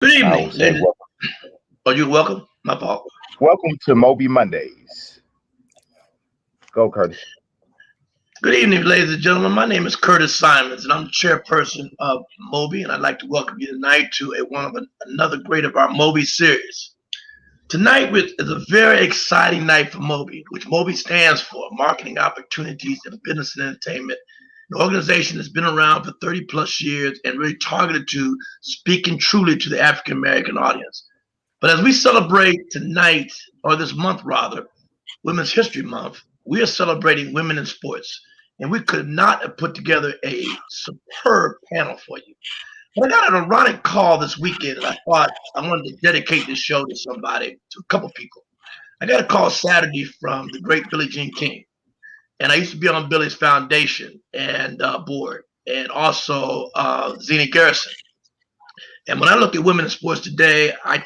Good I evening, will say ladies. Are you welcome? My fault. welcome to MOBE Mondays. Go, Curtis. Good evening, ladies and gentlemen. My name is Curtis Simons, and I'm the chairperson of MOBE, and I'd like to welcome you tonight to another great of our MOBE series. Tonight is a very exciting night for MOBE, which MOBE stands for Marketing Opportunities in Business and Entertainment, an organization that's been around for 30 plus years and really targeted to speaking truly to the African American audience. But as we celebrate tonight, or this month rather, Women's History Month, we are celebrating women in sports. And we could not have put together a superb panel for you. But I got an ironic call this weekend, and I thought I wanted to dedicate this show to somebody, to a couple people. I got a call Saturday from the great Billie Jean King. And I used to be on Billie's foundation and board, and also Zena Garrison. And when I look at women in sports today, I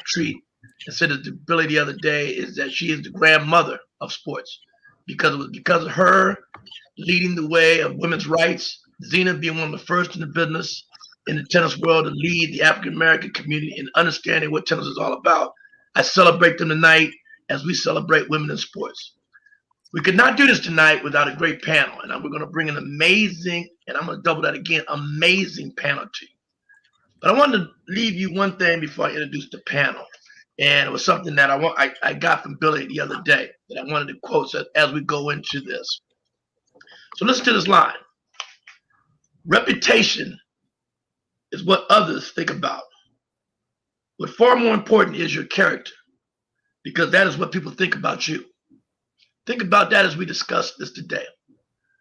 said to Billie the other day, is that she is the grandmother of sports because it was because of her leading the way of women's rights, Zena being one of the first in the business in the tennis world to lead the African American community in understanding what tennis is all about. I celebrate them tonight as we celebrate women in sports. We could not do this tonight without a great panel, and we're going to bring an amazing, and I'm going to double that again, amazing panel to you. But I wanted to leave you one thing before I introduce the panel. And it was something that I got from Billie the other day that I wanted to quote as we go into this. So listen to this line. Reputation is what others think about. What far more important is your character, because that is what people think about you. Think about that as we discuss this today.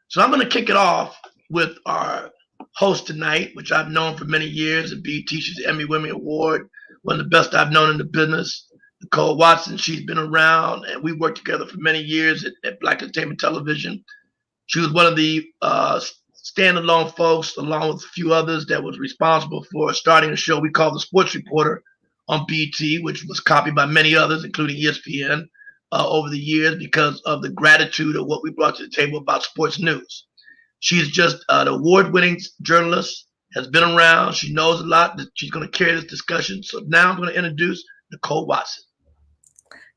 So I'm going to kick it off with our host tonight, which I've known for many years at BET. She's the Emmy Women Award, one of the best I've known in the business. Nicole Watson, she's been around, and we worked together for many years at Black Entertainment Television. She was one of the standalone folks, along with a few others, that was responsible for starting a show we call The Sports Reporter on BET, which was copied by many others, including ESPN, over the years because of the gratitude of what we brought to the table about sports news. She's just an award-winning journalist, has been around. She knows a lot. She's going to carry this discussion. So now I'm going to introduce Nicole Watson.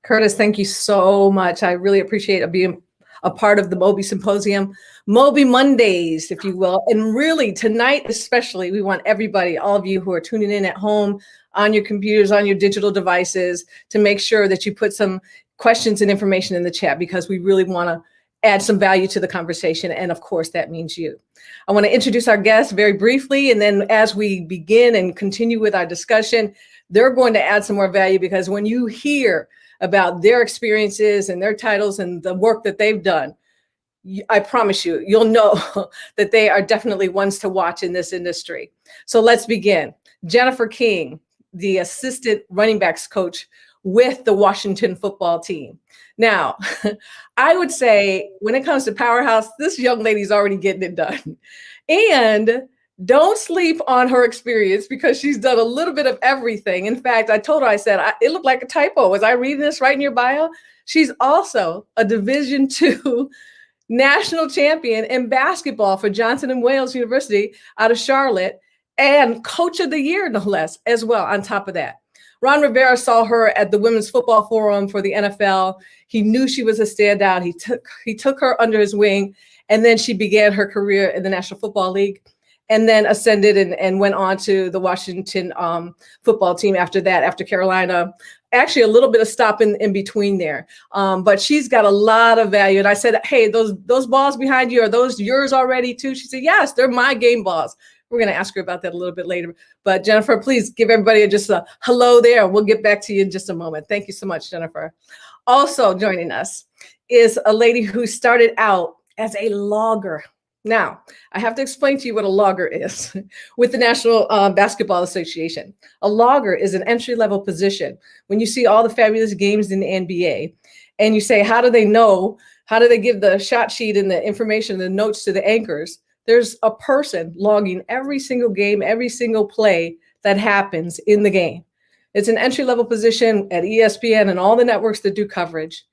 Curtis, thank you so much. I really appreciate being a part of the MOBE Symposium, MOBE Mondays, if you will. And really tonight, especially, we want everybody, all of you who are tuning in at home, on your computers, on your digital devices, to make sure that you put some questions and information in the chat, because we really want to add some value to the conversation. And of course, that means you. I want to introduce our guests very briefly. And then as we begin and continue with our discussion, they're going to add some more value, because when you hear about their experiences and their titles and the work that they've done, I promise you, you'll know that they are definitely ones to watch in this industry. So let's begin. Jennifer King, the assistant running backs coach with the Washington football team. Now, I would say when it comes to powerhouse, this young lady's already getting it done. And don't sleep on her experience, because she's done a little bit of everything. In fact, I told her, I said, it looked like a typo. Was I reading this right in your bio? She's also a Division II national champion in basketball for Johnson & Wales University out of Charlotte, and coach of the year, no less, as well, on top of that. Ron Rivera saw her at the Women's Football Forum for the NFL. He knew she was a standout. He took her under his wing, and then she began her career in the National Football League, and then ascended and went on to the Washington football team after that, after Carolina. Actually, a little bit of stop in between there. But she's got a lot of value. And I said, hey, those balls behind you, are those yours already too? She said, yes, they're my game balls. We're going to ask her about that a little bit later. But Jennifer, please give everybody just a hello there. We'll get back to you in just a moment. Thank you so much, Jennifer. Also joining us is a lady who started out as a logger. Now, I have to explain to you what a logger is with the National Basketball Association. A logger is an entry-level position. When you see all the fabulous games in the NBA, and you say, how do they know? How do they give the shot sheet and the information, the notes to the anchors? There's a person logging every single game, every single play that happens in the game. It's an entry-level position at ESPN and all the networks that do coverage.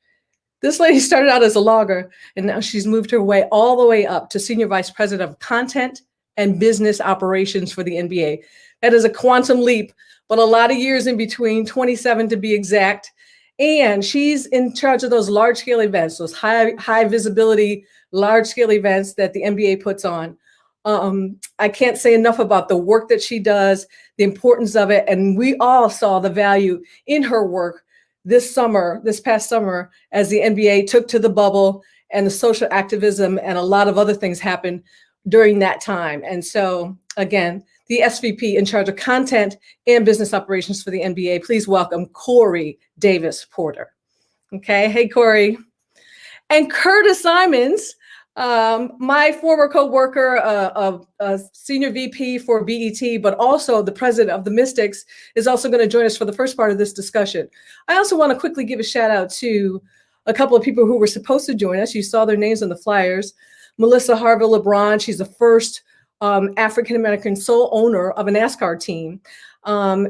This lady started out as a logger, and now she's moved her way all the way up to Senior Vice President of Content, and business operations for the NBA. That is a quantum leap, but a lot of years in between, 27 to be exact. And she's in charge of those large scale events, those high visibility, large scale events that the NBA puts on. I can't say enough about the work that she does, the importance of it. And we all saw the value in her work this past summer, as the NBA took to the bubble and the social activism and a lot of other things happened during that time. And so again, the SVP in charge of content and business operations for the NBA, please welcome Kori Davis Porter. Okay, hey Kori. And Curtis Simons, my former co-worker, a senior VP for BET, but also the president of the Mystics, is also going to join us for the first part of this discussion. I also want to quickly give a shout out to a couple of people who were supposed to join us. You saw their names on the flyers. Melissa Harville-LeBron, she's the first African-American sole owner of a NASCAR team.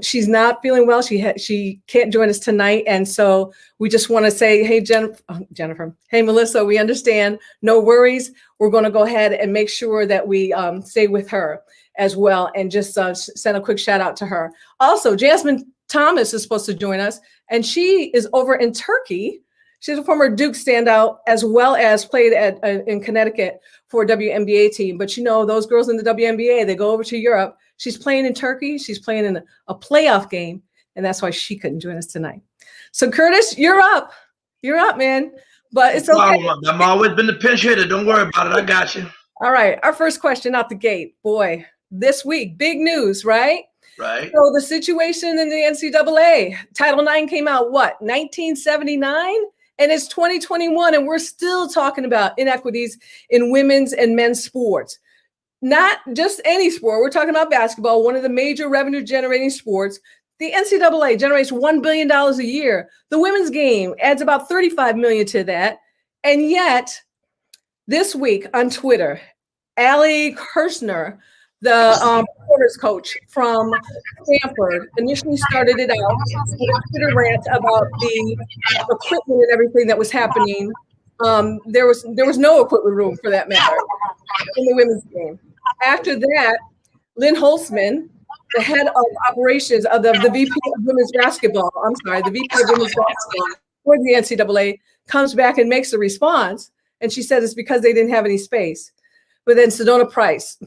She's not feeling well. She can't join us tonight. And so we just want to say, hey, Jennifer, hey, Melissa, we understand. No worries. We're going to go ahead and make sure that we stay with her as well, and just send a quick shout out to her. Also, Jasmine Thomas is supposed to join us, and she is over in Turkey. She's a former Duke standout, as well as played in Connecticut for a WNBA team. But you know, those girls in the WNBA, they go over to Europe. She's playing in Turkey. She's playing in a playoff game, and that's why she couldn't join us tonight. So Curtis, you're up. You're up, man. But it's okay. I've always been the pinch hitter. Don't worry about it. I got you. All right. Our first question out the gate. Boy, this week, big news, right? Right. So the situation in the NCAA, Title IX came out, what, 1979? And it's 2021, and we're still talking about inequities in women's and men's sports. Not just any sport. We're talking about basketball, one of the major revenue generating sports. The NCAA generates $1 billion a year. The women's game adds about $35 million to that. And yet, this week on Twitter, Allie Kirshner, the quarters coach from Stanford, initially started it out with a Twitter rant about the equipment and everything that was happening. There was no equipment room, for that matter, in the women's game. After that, Lynn Holtzman, the head of operations of the VP of women's basketball, the VP of women's basketball for the NCAA, comes back and makes a response. And she said it's because they didn't have any space. But then Sedona Prince,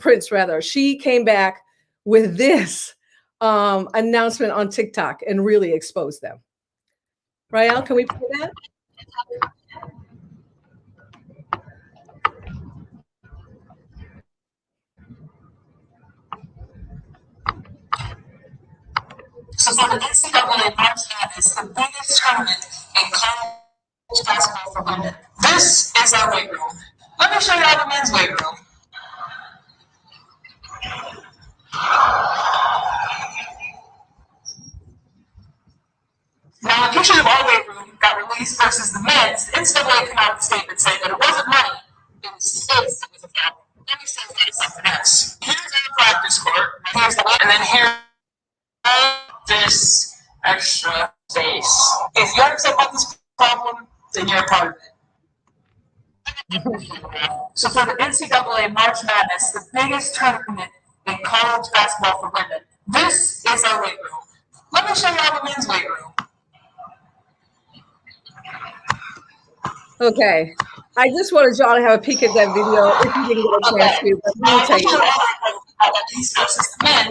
she came back with this announcement on TikTok and really exposed them. Rael, can we play that? So for the NCAA March Madness, the biggest tournament in college basketball for women. This is our weight room. Let me show you all the men's weight room. Now, the picture of our weight room got released versus the men's. The NCAA came out with a statement saying that it wasn't money, it was space that was a problem. Let me show you guys something else. Here's our practice court, and then here's this extra space. If you're upset about this problem, then you're a part of it. So for the NCAA March Madness, the biggest tournament in college basketball for women, this is our weight room. Let me show you all the men's weight room. Okay. I just wanted y'all to have a peek at that video if you didn't get a chance to. But let me tell you,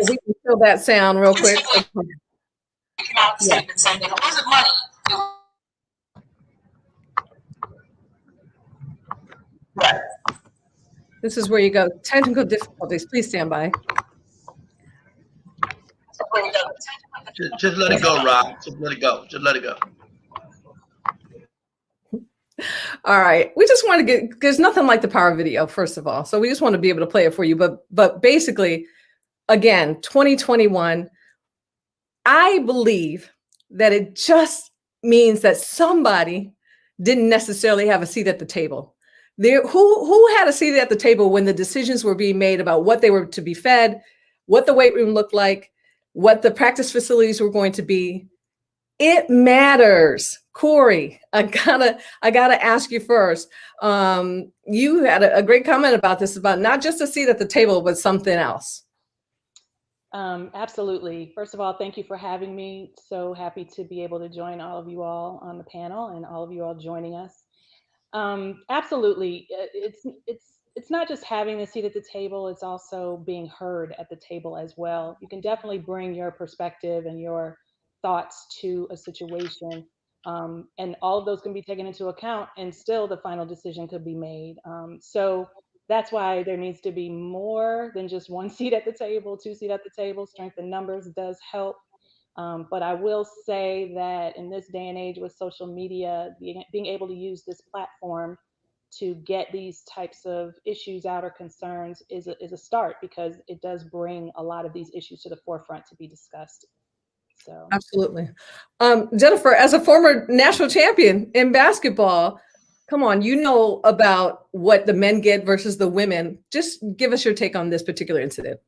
we can fill that sound real quick. Statement saying that it wasn't money. Right. This is where you go. Technical difficulties. Please stand by. Just let it go, Rob. Just let it go. Just let it go. All right. We just want to get, there's nothing like the power video, first of all. So we just want to be able to play it for you. But basically, again, 2021, I believe that it just means that somebody didn't necessarily have a seat at the table. Who had a seat at the table when the decisions were being made about what they were to be fed, what the weight room looked like, what the practice facilities were going to be? It matters. Kori, I gotta ask you first. You had a great comment about this, about not just a seat at the table, but something else. Absolutely. First of all, thank you for having me. So happy to be able to join all of you all on the panel and all of you all joining us. Absolutely. It's not just having a seat at the table, it's also being heard at the table as well. You can definitely bring your perspective and your thoughts to a situation. And all of those can be taken into account, and still the final decision could be made. So that's why there needs to be more than just one seat at the table, two seat at the table. Strength in numbers does help. But I will say that in this day and age with social media, being able to use this platform to get these types of issues out or concerns is a start, because it does bring a lot of these issues to the forefront to be discussed. So Absolutely. Jennifer, as a former national champion in basketball, come on, you know about what the men get versus the women. Just give us your take on this particular incident.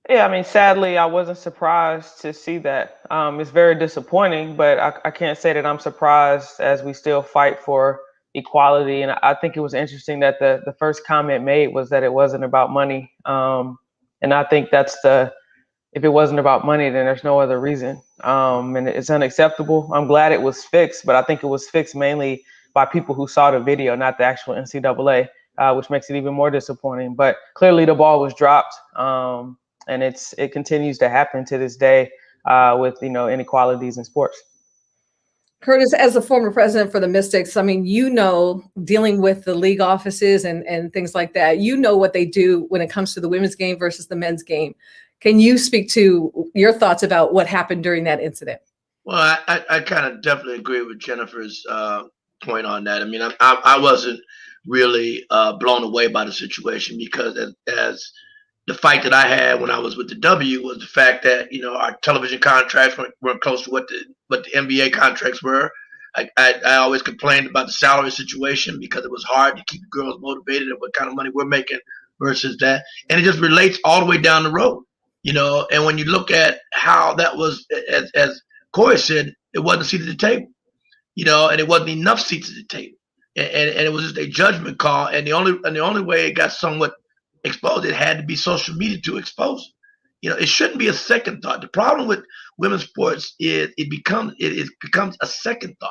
Yeah, I mean, sadly, I wasn't surprised to see that. It's very disappointing, but I can't say that I'm surprised, as we still fight for equality. And I think it was interesting that the first comment made was that it wasn't about money. And I think if it wasn't about money, then there's no other reason. And it's unacceptable. I'm glad it was fixed, but I think it was fixed mainly by people who saw the video, not the actual NCAA, which makes it even more disappointing. But clearly the ball was dropped. And it continues to happen to this day with inequalities in sports. Curtis, as a former president for the Mystics, I mean, dealing with the league offices and things like that, what they do when it comes to the women's game versus the men's game. Can you speak to your thoughts about what happened during that incident? Well, I kind of definitely agree with Jennifer's point on that. I mean, I wasn't really blown away by the situation, because as the fight that I had when I was with the W was the fact that our television contracts weren't close to what the NBA contracts were. I always complained about the salary situation, because it was hard to keep girls motivated and what kind of money we're making versus that, and it just relates all the way down the road. And when you look at how that was, as Kori said, it wasn't a seat at the table, and it wasn't enough seats at the table, and it was just a judgment call, and the only way it got somewhat exposed, it had to be social media to expose it. It shouldn't be a second thought. The problem with women's sports is it becomes a second thought,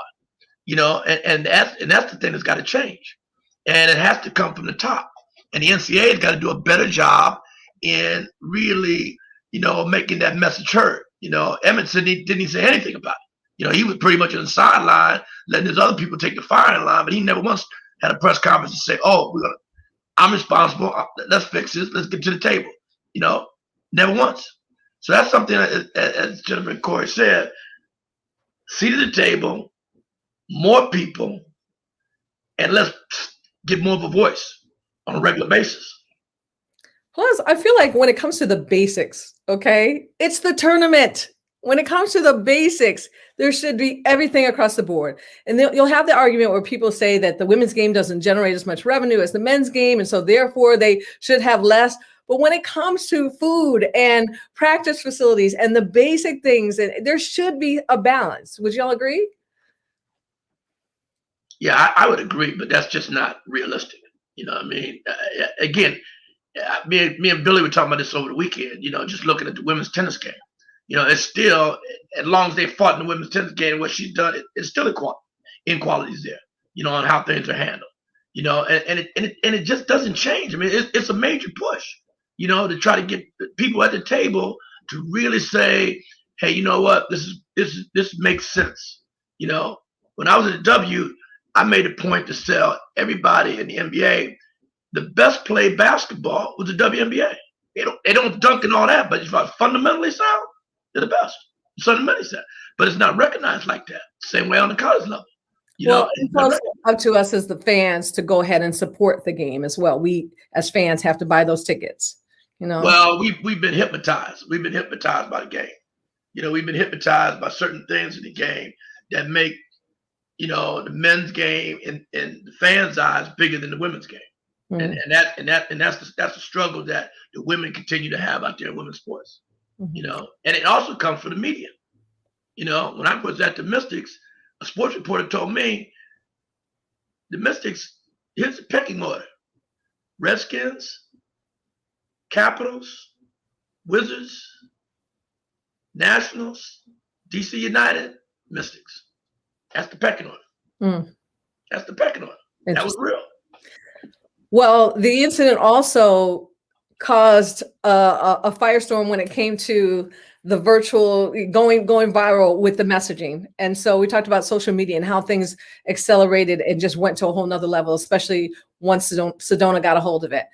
and that's the thing that's got to change, and it has to come from the top, and the NCAA has got to do a better job in really making that message heard. Edmondson didn't say anything about it. He was pretty much on the sideline, letting his other people take the firing line, but he never once had a press conference to say, "Oh, I'm responsible. Let's fix this. Let's get to the table." Never once. So that's something, as Jennifer and Kori said, seat at the table, more people, and let's get more of a voice on a regular basis. Plus, I feel like when it comes to the basics, okay, it's the tournament. When it comes to the basics, there should be everything across the board. And you'll have the argument where people say that the women's game doesn't generate as much revenue as the men's game, and so therefore they should have less. But when it comes to food and practice facilities and the basic things, there should be a balance. Would y'all agree? Yeah, I would agree, but that's just not realistic. I mean, again, me and Billy were talking about this over the weekend, just looking at the women's tennis game. It's still, as long as they fought in the women's tennis game, what she's done, it's still inequalities there, on how things are handled, and it just doesn't change. I mean, it's a major push, to try to get people at the table to really say, hey, you know what, this makes sense. When I was at the W, I made a point to tell everybody in the NBA the best played basketball was the WNBA. They don't dunk and all that, but if I fundamentally sound, they're the best. Fundamentally sound, but it's not recognized like that. Same way on the college level. It's also up to us as the fans to go ahead and support the game as well. We as fans have to buy those tickets. Well, we've been hypnotized. We've been hypnotized by the game. We've been hypnotized by certain things in the game that make the men's game in the fans' eyes bigger than the women's game. Mm-hmm. And that's the struggle that the women continue to have out there in women's sports. Mm-hmm. And it also comes from the media. You know, when I was at the Mystics, a sports reporter told me the Mystics, here's the pecking order: Redskins, Capitals, Wizards, Nationals, DC United, Mystics. That's the pecking order. That's the pecking order. That was real. Well, the incident also caused a firestorm when it came to the virtual going viral with the messaging. And so we talked about social media and how things accelerated and just went to a whole nother level, especially once Sedona got a hold of it.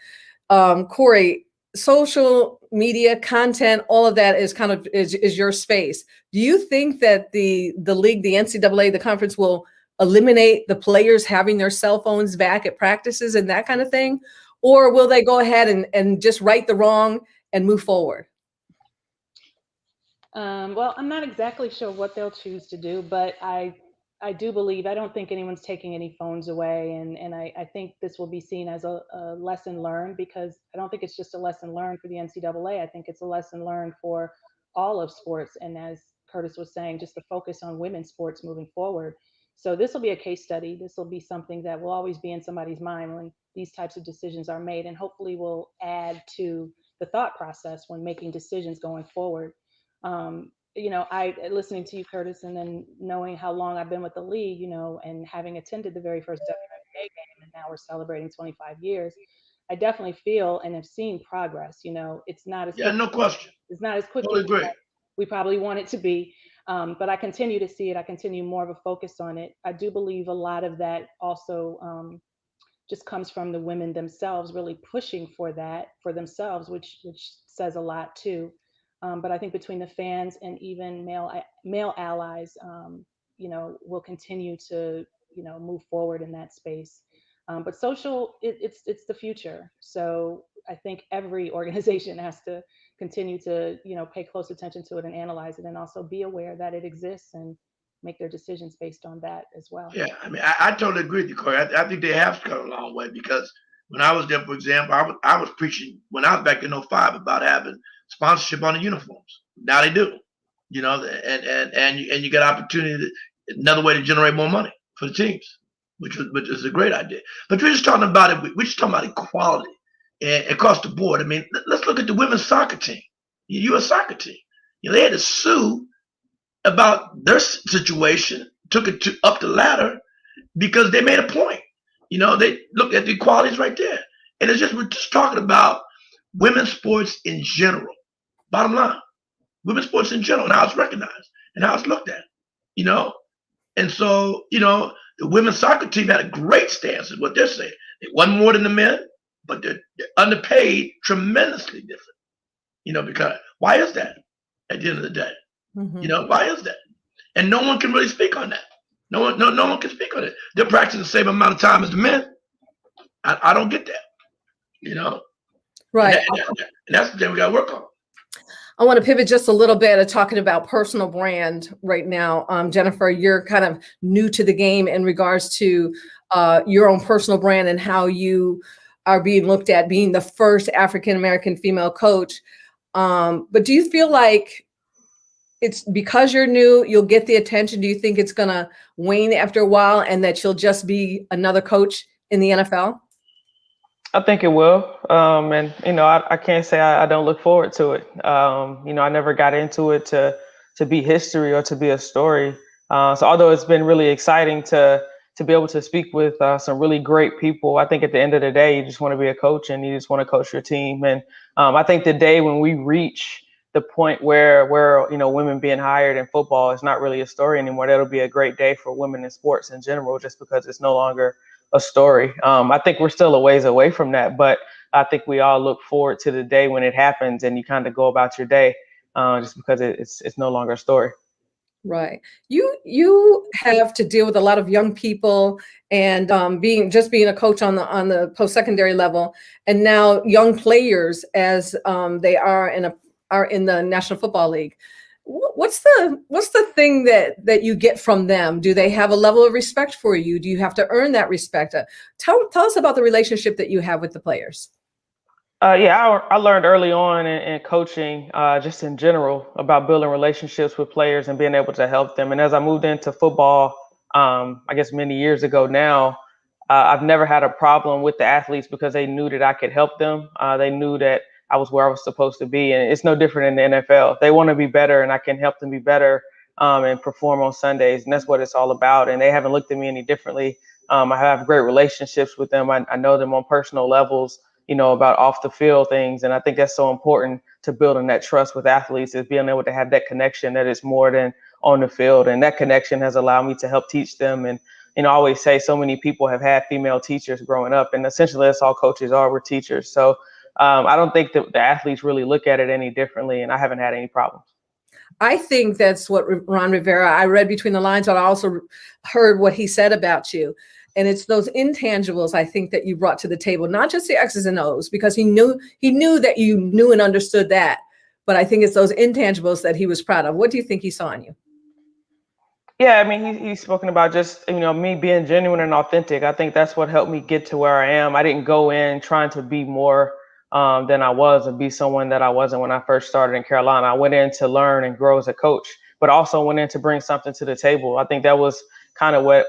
Kori, social media content, all of that is kind of is your space. Do you think that the league, the NCAA, the conference will eliminate the players having their cell phones back at practices and that kind of thing? Or will they go ahead and just right the wrong and move forward? Well, I'm not exactly sure what they'll choose to do, but I do believe, I don't think anyone's taking any phones away. And I think this will be seen as a lesson learned, because I don't think it's just a lesson learned for the NCAA. I think it's a lesson learned for all of sports. And as Curtis was saying, just the focus on women's sports moving forward. So this will be a case study. This will be something that will always be in somebody's mind when these types of decisions are made, and hopefully will add to the thought process when making decisions going forward. You know, listening to you, Curtis, and then knowing how long I've been with the league, you know, and having attended the very first WNBA game, and now we're celebrating 25 years, I definitely feel and have seen progress. You know, it's not as no question. It's not as quickly as we probably want it to be, but I continue to see it. I continue more of a focus on it. I do believe a lot of that also just comes from the women themselves really pushing for that for themselves, which says a lot too. But I think between the fans and even male allies, you know, will continue to, you know, move forward in that space. But social, it's the future. So I think every organization has to continue to, you know, pay close attention to it and analyze it, and also be aware that it exists and make their decisions based on that as well. Yeah, I mean, I totally agree with you, Kori. I think they have come a long way, because when I was there, for example, I was preaching when I was back in 05 about having sponsorship on the uniforms. Now they do, you know, and you get opportunity, another way to generate more money for the teams, which is a great idea. But we're just talking about it. We're just talking about equality and across the board. I mean, let's look at the women's soccer team, the U.S. soccer team. You know, they had to sue about their situation, took it up the ladder because they made a point. You know, they looked at the equalities right there. And it's just, we're just talking about women's sports in general. Bottom line, women's sports in general, and how it's recognized and how it's looked at, you know? And so, you know, the women's soccer team had a great stance in what they're saying. They won more than the men, but they're underpaid tremendously different, you know, because why is that at the end of the day? You know, why is that? And no one can really speak on that. No one can speak on it. They're practicing the same amount of time as the men. I don't get that, you know? Right. And that's the thing we got to work on. I want to pivot just a little bit of talking about personal brand right now. Jennifer, you're kind of new to the game in regards to your own personal brand and how you are being looked at, being the first African-American female coach. But do you feel like it's because you're new, you'll get the attention? Do you think it's going to wane after a while and that you'll just be another coach in the NFL? I think it will. And, you know, I can't say I don't look forward to it. You know, I never got into it to be history or to be a story. So although it's been really exciting to be able to speak with some really great people, I think at the end of the day, you just want to be a coach and you just want to coach your team. And I think the day when we reach the point where you know, women being hired in football is not really a story anymore, that'll be a great day for women in sports in general, just because it's no longer a story. I think we're still a ways away from that, but I think we all look forward to the day when it happens and you kind of go about your day, just because it's no longer a story. Right. You have to deal with a lot of young people, and being a coach on the post-secondary level, and now young players as they are in the National Football League. What's the thing that you get from them? Do they have a level of respect for you? Do you have to earn that respect? Tell us about the relationship that you have with the players. Yeah, I learned early on in coaching, just in general, about building relationships with players and being able to help them. And as I moved into football, I guess many years ago now, I've never had a problem with the athletes because they knew that I could help them. They knew that I was where I was supposed to be. And it's no different in the NFL. They want to be better, and I can help them be better and perform on Sundays. And that's what it's all about. And they haven't looked at me any differently. I have great relationships with them. I know them on personal levels, about off the field things. And I think that's so important to building that trust with athletes, is being able to have that connection that is more than on the field. And that connection has allowed me to help teach them. And, I always say so many people have had female teachers growing up, and essentially that's all coaches are, we're teachers. So I don't think that the athletes really look at it any differently, and I haven't had any problems. I think that's what Ron Rivera, I read between the lines, but I also heard what he said about you. And it's those intangibles, I think, that you brought to the table, not just the X's and O's, because he knew that you knew and understood that. But I think it's those intangibles that he was proud of. What do you think he saw in you? Yeah, I mean, he's spoken about just, me being genuine and authentic. I think that's what helped me get to where I am. I didn't go in trying to be more than I was, and be someone that I wasn't when I first started in Carolina. I went in to learn and grow as a coach, but also went in to bring something to the table. I think that was kind of what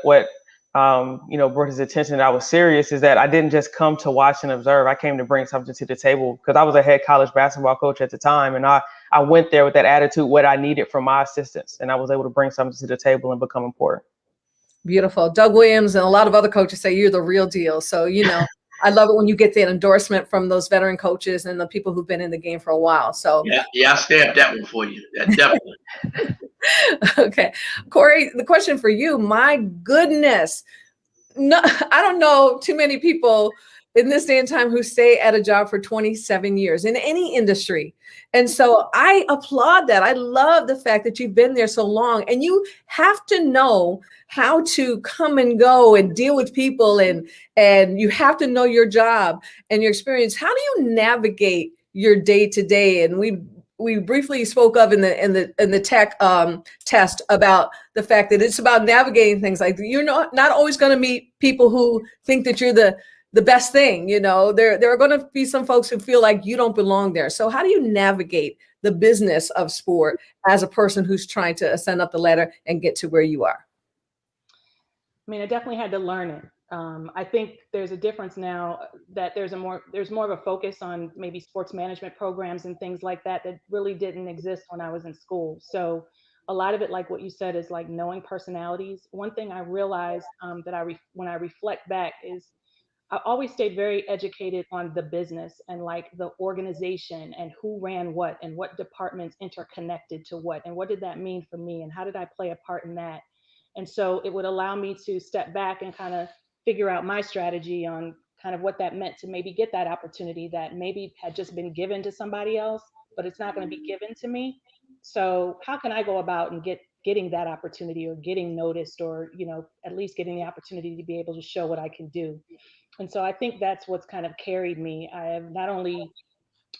brought his attention that I was serious, is that I didn't just come to watch and observe. I came to bring something to the table because I was a head college basketball coach at the time. And I went there with that attitude, what I needed from my assistants. And I was able to bring something to the table and become important. Beautiful. Doug Williams and a lot of other coaches say you're the real deal. So, I love it when you get the endorsement from those veteran coaches and the people who've been in the game for a while. So yeah, I stamped that one for you. Definitely. Okay. Kori, the question for you, my goodness. No, I don't know too many people in this day and time who stay at a job for 27 years in any industry. And so I applaud that. I love the fact that you've been there so long, and you have to know how to come and go and deal with people, and you have to know your job and your experience. How do you navigate your day to day? And we briefly spoke of in the tech test about the fact that it's about navigating things. Like, you're not always going to meet people who think that you're the best thing. There are going to be some folks who feel like you don't belong there. So how do you navigate the business of sport as a person who's trying to ascend up the ladder and get to where you are? I mean, I definitely had to learn it. I think there's a difference now that there's more of a focus on maybe sports management programs and things like that really didn't exist when I was in school. So a lot of it, like what you said, is like knowing personalities. One thing I realized when I reflect back is I always stayed very educated on the business and like the organization and who ran what and what departments interconnected to what and what did that mean for me and how did I play a part in that. And so it would allow me to step back and kind of figure out my strategy on kind of what that meant to maybe get that opportunity that maybe had just been given to somebody else, but it's not going to be given to me. So how can I go about and getting that opportunity or getting noticed or, at least getting the opportunity to be able to show what I can do. And so I think that's what's kind of carried me. I have not only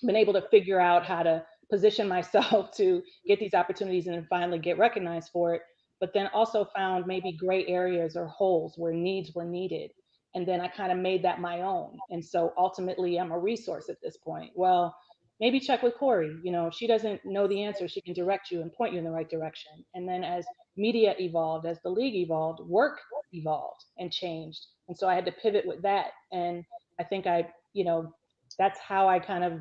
been able to figure out how to position myself to get these opportunities and then finally get recognized for it, but then also found maybe gray areas or holes where needs were needed. And then I kind of made that my own. And so ultimately I'm a resource at this point. Well, maybe check with Kori. If she doesn't know the answer, she can direct you and point you in the right direction. And then as media evolved, as the league evolved, work evolved and changed. And so I had to pivot with that. And I think that's how I kind of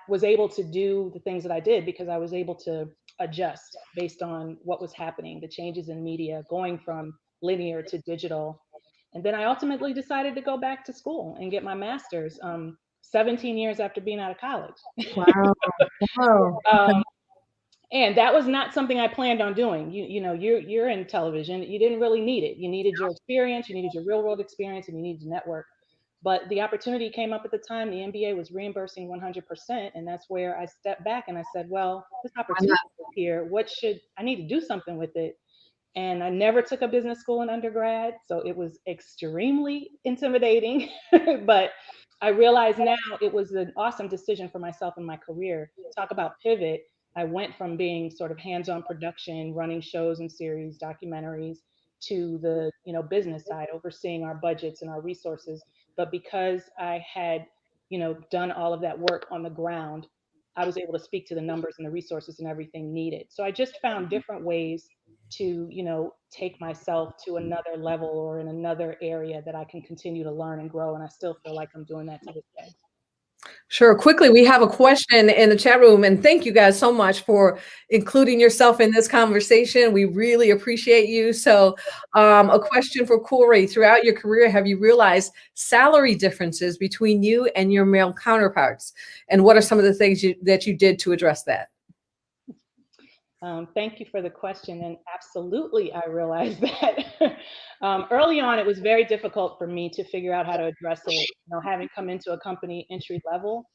was able to do the things that I did, because I was able to adjust based on what was happening, the changes in media, going from linear to digital. And then I ultimately decided to go back to school and get my master's 17 years after being out of college. Wow. Wow. And that was not something I planned on doing. You're in television. You didn't really need it. You needed your experience, you needed your real world experience, and you needed to network. But the opportunity came up at the time. The NBA was reimbursing 100%. And that's where I stepped back and I said, well, this opportunity is here. I need to do something with it. And I never took a business school in undergrad. So it was extremely intimidating. But I realize now it was an awesome decision for myself and my career. Talk about pivot. I went from being sort of hands-on production, running shows and series, documentaries, to the business side, overseeing our budgets and our resources. But because I had done all of that work on the ground, I was able to speak to the numbers and the resources and everything needed. So I just found different ways to, take myself to another level or in another area that I can continue to learn and grow. And I still feel like I'm doing that to this day. Sure. Quickly, we have a question in the chat room, and thank you guys so much for including yourself in this conversation. We really appreciate you. So a question for Kori: throughout your career, have you realized salary differences between you and your male counterparts? And what are some of the things that you did to address that? Thank you for the question. And absolutely, I realized that early on, it was very difficult for me to figure out how to address it, having come into a company entry level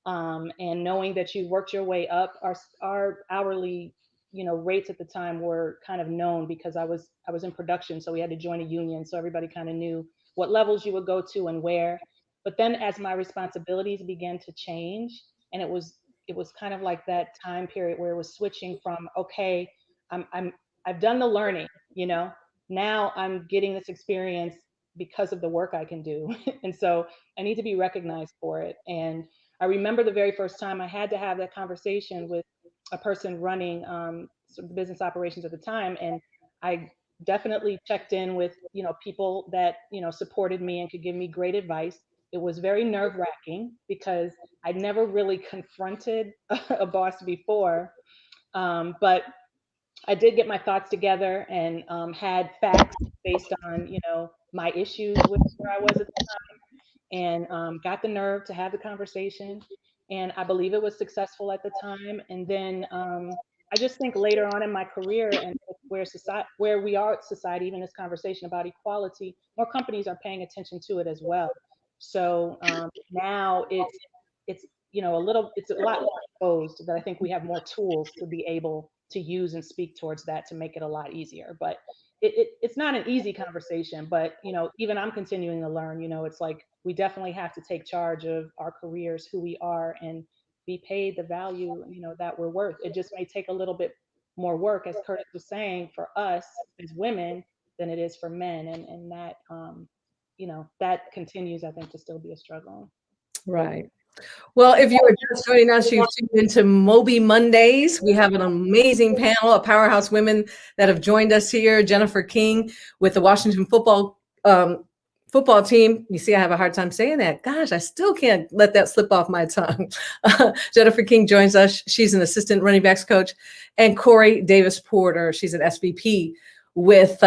and knowing that you worked your way up. Our hourly, rates at the time were kind of known because I was in production. So we had to join a union. So everybody kind of knew what levels you would go to and where. But then as my responsibilities began to change, and it was kind of like that time period where it was switching from, okay, I've done the learning, now I'm getting this experience because of the work I can do. And so I need to be recognized for it. And I remember the very first time I had to have that conversation with a person running sort of the business operations at the time. And I definitely checked in with, people that, supported me and could give me great advice. It was very nerve-wracking because I'd never really confronted a boss before, but I did get my thoughts together and had facts based on, my issues with where I was at the time, and got the nerve to have the conversation. And I believe it was successful at the time. And then I just think later on in my career and where we are at society, even this conversation about equality, more companies are paying attention to it as well. So now it's a lot more exposed, that I think we have more tools to be able to use and speak towards that to make it a lot easier. But it's not an easy conversation, but even I'm continuing to learn. It's like we definitely have to take charge of our careers, who we are, and be paid the value that we're worth. It just may take a little bit more work, as Curtis was saying, for us as women than it is for men, and that that continues, I think, to still be a struggle. Right. Well, if you are just joining us, you've tuned into MOBE Mondays. We have an amazing panel of powerhouse women that have joined us here. Jennifer King with the Washington football team. You see, I have a hard time saying that. Gosh, I still can't let that slip off my tongue. Jennifer King joins us. She's an assistant running backs coach. And Kori Davis Porter, she's an SVP with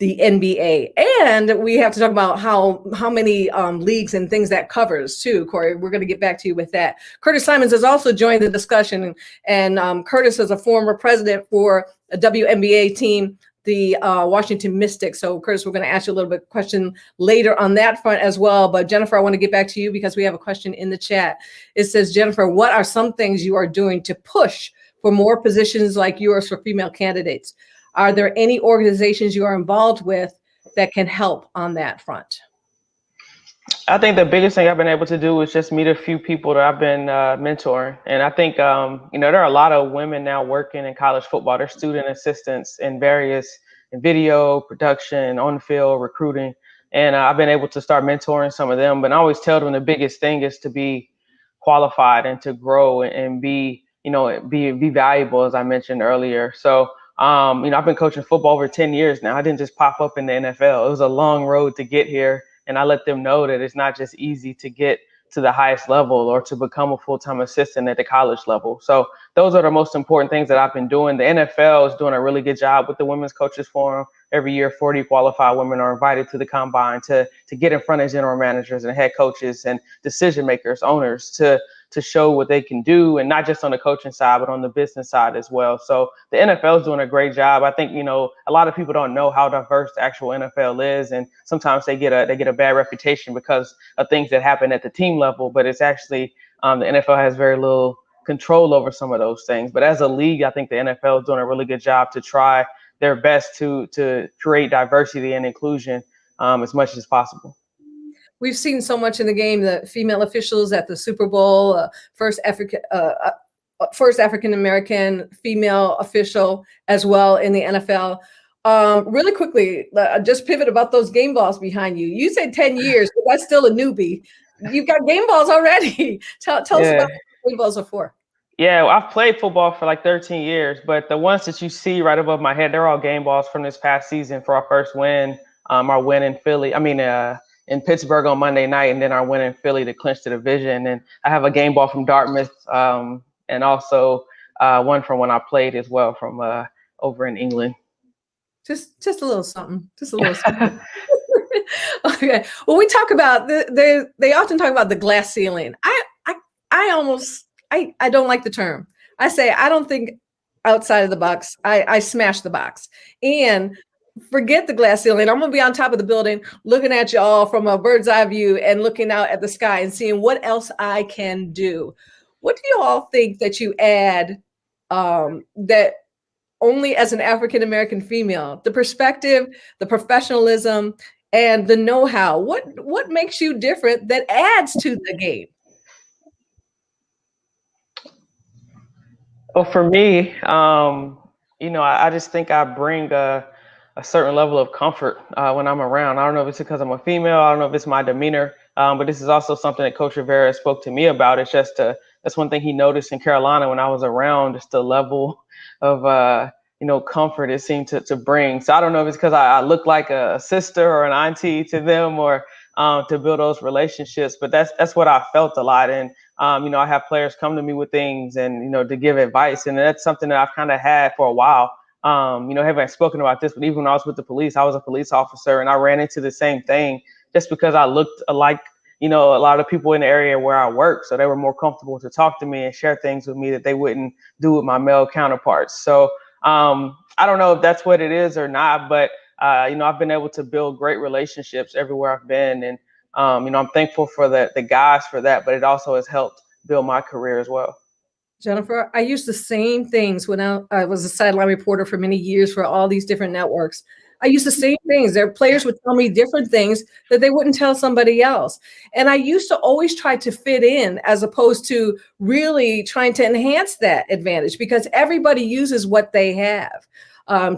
the NBA. And we have to talk about how many leagues and things that covers too, Kori. We're going to get back to you with that. Curtis Simons has also joined the discussion, and Curtis is a former president for a WNBA team, the Washington Mystics. So Curtis, we're going to ask you a little bit question later on that front as well. But Jennifer, I want to get back to you because we have a question in the chat. It says, Jennifer, what are some things you are doing to push for more positions like yours for female candidates? Are there any organizations you are involved with that can help on that front? I think the biggest thing I've been able to do is just meet a few people that I've been mentoring. And I think, there are a lot of women now working in college football. They're student assistants in video, production, on field, recruiting. And I've been able to start mentoring some of them. But I always tell them the biggest thing is to be qualified and to grow and be valuable, as I mentioned earlier. So, I've been coaching football over 10 years now. I didn't just pop up in the NFL. It was a long road to get here. And I let them know that it's not just easy to get to the highest level or to become a full-time assistant at the college level. So those are the most important things that I've been doing. The NFL is doing a really good job with the Women's Coaches Forum. Every year, 40 qualified women are invited to the combine to get in front of general managers and head coaches and decision makers, owners, to show what they can do, and not just on the coaching side, but on the business side as well. So the NFL is doing a great job. I think, a lot of people don't know how diverse the actual NFL is. And sometimes they get a bad reputation because of things that happen at the team level, but it's actually, the NFL has very little control over some of those things. But as a league, I think the NFL is doing a really good job to try their best to create diversity and inclusion as much as possible. We've seen so much in the game, the female officials at the Super Bowl, first African-American female official as well in the NFL. Really quickly, just pivot about those game balls behind you. You said 10 years, but that's still a newbie. you've got game balls already. Tell us about what game balls are for. Yeah, I've played football for like 13 years, but the ones that you see right above my head, they're all game balls from this past season for our first win, our win in Philly. In Pittsburgh on Monday night, and then our win in Philly to clinch the division. And I have a game ball from Dartmouth, and also one from when I played as well from over in England. Just a little something. Just a little something. Okay. Well, we talk about they often talk about the glass ceiling. I don't like the term. I say I don't think outside of the box. I smash the box and forget the glass ceiling. I'm gonna be on top of the building, looking at y'all from a bird's eye view and looking out at the sky and seeing what else I can do. What do you all think that you add that only as an African American female, the perspective, the professionalism, and the know-how? What makes you different that adds to the game? Well, for me, I just think I bring a certain level of comfort when I'm around. I don't know if it's because I'm a female. I don't know if it's my demeanor, but this is also something that Coach Rivera spoke to me about. It's just that's one thing he noticed in Carolina when I was around, just the level of comfort it seemed to bring. So I don't know if it's because I look like a sister or an auntie to them, or to build those relationships. But that's what I felt a lot. And I have players come to me with things and to give advice, and that's something that I've kind of had for a while. Haven't spoken about this, but even when I was with the police, I was a police officer, and I ran into the same thing just because I looked like a lot of people in the area where I work, so they were more comfortable to talk to me and share things with me that they wouldn't do with my male counterparts. So I don't know if that's what it is or not, but I've been able to build great relationships everywhere I've been, and I'm thankful for the guys for that, but it also has helped build my career as well. Jennifer, I used the same things when I was a sideline reporter for many years for all these different networks. I used the same things. Their players would tell me different things that they wouldn't tell somebody else. And I used to always try to fit in as opposed to really trying to enhance that advantage, because everybody uses what they have